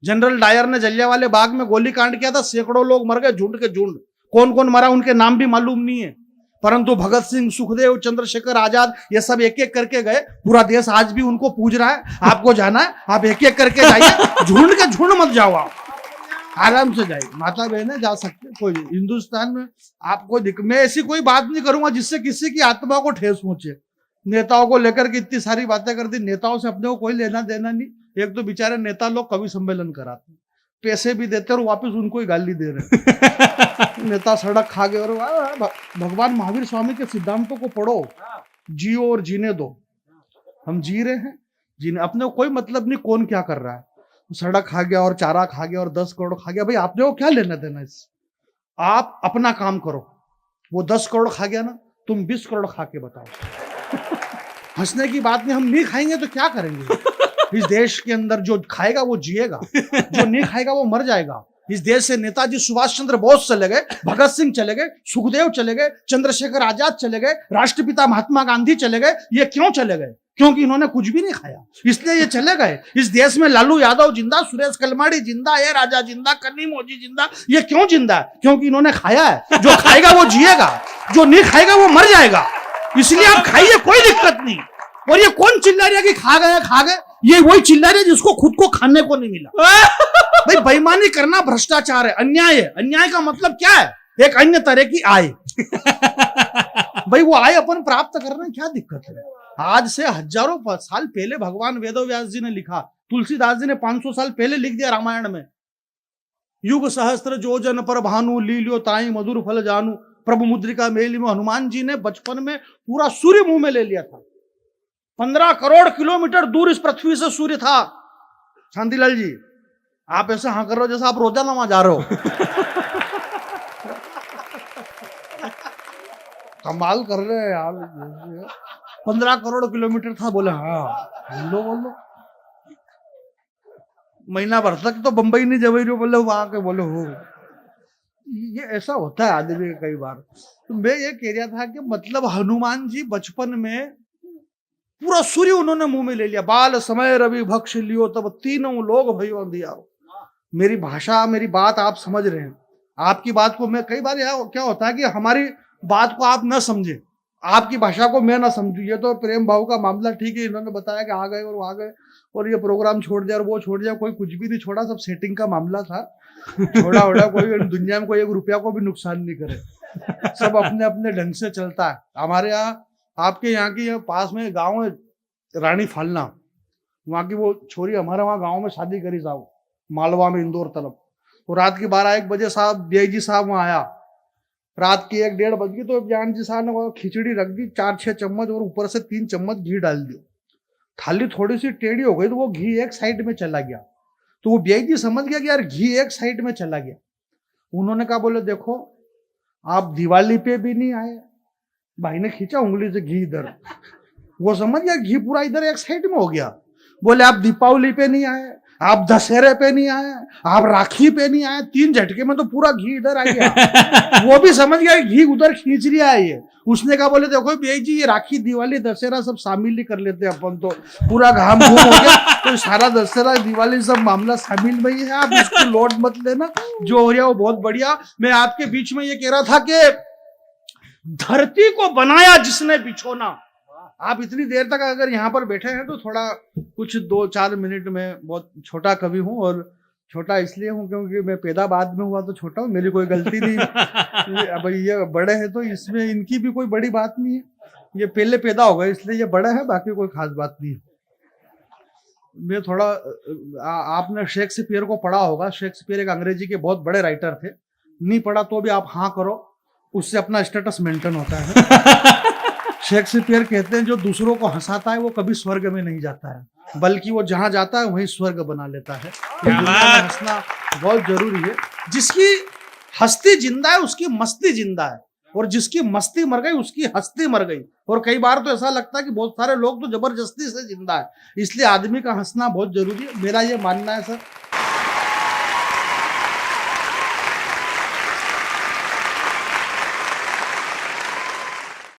General Dyer ने जलियांवाले बाग में गोली कांड किया था, सैकड़ों लोग मर गए, झुंड के झुंड। कौन कौन मरा उनके नाम भी मालूम नहीं है, परंतु भगत सिंह, सुखदेव, चंद्रशेखर आजाद ये सब एक एक करके गए। पूरा देश आज भी उनको पूज रहा है। आपको जाना है, आप एक एक करके जाइए, झुंड के झुंड मत जाओ, आप आराम से जाइए। माता बहनें जा सकते, कोई हिंदुस्तान में आपको मैं ऐसी कोई बात नहीं करूंगा जिससे किसी की आत्मा को ठेस पहुंचे। नेताओं को लेकर के इतनी सारी बातें कर दी, नेताओं से अपने को कोई लेना देना नहीं। एक तो बेचारे नेता लोग कवि सम्मेलन कराते हैं, पैसे भी देते और वापस उनको ही गाली दे रहे नेता सड़क खा गए। और भगवान महावीर स्वामी के सिद्धांतों को पढ़ो, जियो और जीने दो। हम जी रहे हैं, जीने अपने को कोई मतलब नहीं कौन क्या कर रहा है। सड़क खा गया और चारा खा गया और 10 करोड़ खा गया, भाई आपने को क्या लेना देना इससे? आप अपना काम करो। वो 10 करोड़ खा गया ना, तुम 20 करोड़ खा के बताओ। हंसने की बात नहीं, हम नहीं खाएंगे तो क्या करेंगे? इस देश के अंदर जो खाएगा वो जिएगा, जो नहीं खाएगा वो मर जाएगा। इस देश से नेताजी सुभाष चंद्र बोस चले गए, भगत सिंह चले गए, सुखदेव चले गए, चंद्रशेखर आजाद चले गए, राष्ट्रपिता महात्मा गांधी चले गए। ये क्यों चले गए? क्योंकि इन्होंने कुछ भी नहीं खाया, इसलिए ये चले गए। इस देश में लालू यादव जिंदा, सुरेश कलमाड़ी जिंदा, ए राजा जिंदा, कन्नी मोदी जिंदा। ये क्यों जिंदा है? क्योंकि इन्होंने खाया है। जो खाएगा वो जिएगा, जो नहीं खाएगा वो मर जाएगा। इसलिए आप खाइए, कोई दिक्कत नहीं। और ये कौन चिल्ला रहा है कि खा गए? ये वही चिल्ला रहे जिसको खुद को खाने को नहीं मिला। भाई बेईमानी करना भ्रष्टाचार है, अन्याय है। अन्याय का मतलब क्या है? एक अन्य तरह की आय। भाई वो आय अपन प्राप्त कर रहे हैं, क्या दिक्कत है? आज से हजारों साल पहले भगवान वेदव्यास जी ने लिखा, तुलसीदास जी ने 500 साल पहले लिख दिया रामायण में। युग सहस्त्र जोजन पर भानु, लीलियो ताई मधुर फल जानू। प्रभु मुद्रिका मेली में हनुमान जी ने बचपन में पूरा सूर्य मुंह में ले लिया था। 15 करोड़ किलोमीटर दूर इस पृथ्वी से सूर्य था। शांतिलाल जी, आप ऐसे हाँ कर रहे हो जैसा आप रोजाना वहां जा रहे हो। कमाल कर रहे हैं यार। 15 करोड़ किलोमीटर था। बोले हाँ, बोलो। महीना भर तक तो बंबई नहीं जब रहे, बोले वहां के, बोले हो। ये ऐसा होता है आदमी का कई बार। तो मैं ये कह रहा था कि मतलब हनुमान जी बचपन में पूरा सूर्य उन्होंने मुंह में ले लिया। बाल समय रवि भक्ष लियो तब तीनों लोग भयो दिया। मेरी भाषा, मेरी बात आप समझ रहे हैं। आपकी बात को मैं कई बार क्या होता है कि हमारी बात को आप न समझे, आपकी भाषा को मैं ना समझू। ये तो प्रेम भाव का मामला ठीक है, इन्होंने बताया कि आ गए और आ गए और ये प्रोग्राम छोड़ दिया और वो छोड़ दिया। कोई कुछ भी नहीं छोड़ा, सब सेटिंग का मामला था। छोड़ा ओड़ा कोई दुनिया में कोई 1 रुपया को भी नुकसान नहीं करे, सब अपने अपने ढंग से चलता है। हमारे यहाँ, आपके यहाँ की पास में गाँव है रानी फालना, वहाँ की वो छोरी हमारे वहाँ गाँव में शादी करी साहब, मालवा में, इंदौर तरफ। तो रात के 12-1 बजे साहब DIG साहब वहाँ आया। रात की 1-1:30 बज गई तो ज्ञान जी साहब ने खिचड़ी रख दी 4-6 चम्मच और ऊपर से 3 चम्मच घी डाल दिया। थाली थोड़ी सी टेढ़ी हो गई तो वो घी एक साइड में चला गया। तो वो DIG समझ गया कि यार घी एक साइड में चला गया। उन्होंने कहा, बोले देखो आप दिवाली पे भी नहीं आए। भाई ने खींचा उंगली से घी इधर, वो समझ गया घी पूरा इधर एक साइड में हो गया। बोले आप दीपावली पे नहीं आए, आप दशहरे पे नहीं आए, आप राखी पे नहीं आए। 3 झटके में तो पूरा घी इधर आ गया। वो भी समझ गया घी उधर खींच लिया है ये। उसने कहा, बोले देखो DIG ये राखी, दिवाली, दशहरा सब शामिल ही कर लेते अपन, तो पूरा घाम घूम हो गया। तो सारा दशहरा, दिवाली सब मामला शामिल में ही है, आप इसको लोड मत लेना। जो हो रहा वो बहुत बढ़िया। मैं आपके बीच में ये कह रहा था कि धरती को बनाया जिसने बिछोना। आप इतनी देर तक अगर यहाँ पर बैठे हैं तो थोड़ा कुछ 2-4 मिनट में, बहुत छोटा कवि हूँ और छोटा इसलिए हूँ क्योंकि मैं पैदा बाद में हुआ तो छोटा हूँ, मेरी कोई गलती नहीं। अब ये बड़े हैं तो इसमें इनकी भी कोई बड़ी बात नहीं है। ये पहले पैदा हो गए इसलिए ये बड़े हैं, बाकी कोई खास बात नहीं है। मैं थोड़ा आपने शेक्सपियर को पढ़ा होगा। शेक्सपियर एक अंग्रेजी के बहुत बड़े राइटर थे। नहीं पढ़ा तो भी आप हाँ करो, उससे अपना स्टेटस मेंटेन होता है। शेक्सपियर कहते हैं जो दूसरों को हंसाता है वो कभी स्वर्ग में नहीं जाता है, बल्कि वो जहां जाता है वहीं स्वर्ग बना लेता है। तो दुनिया में हंसना बहुत जरूरी है। जिसकी हस्ती जिंदा है उसकी मस्ती जिंदा है, और जिसकी मस्ती मर गई उसकी हस्ती मर गई। और कई बार तो ऐसा लगता है कि बहुत सारे लोग तो जबरदस्ती से जिंदा है। इसलिए आदमी का हंसना बहुत जरूरी है, मेरा ये मानना है सर।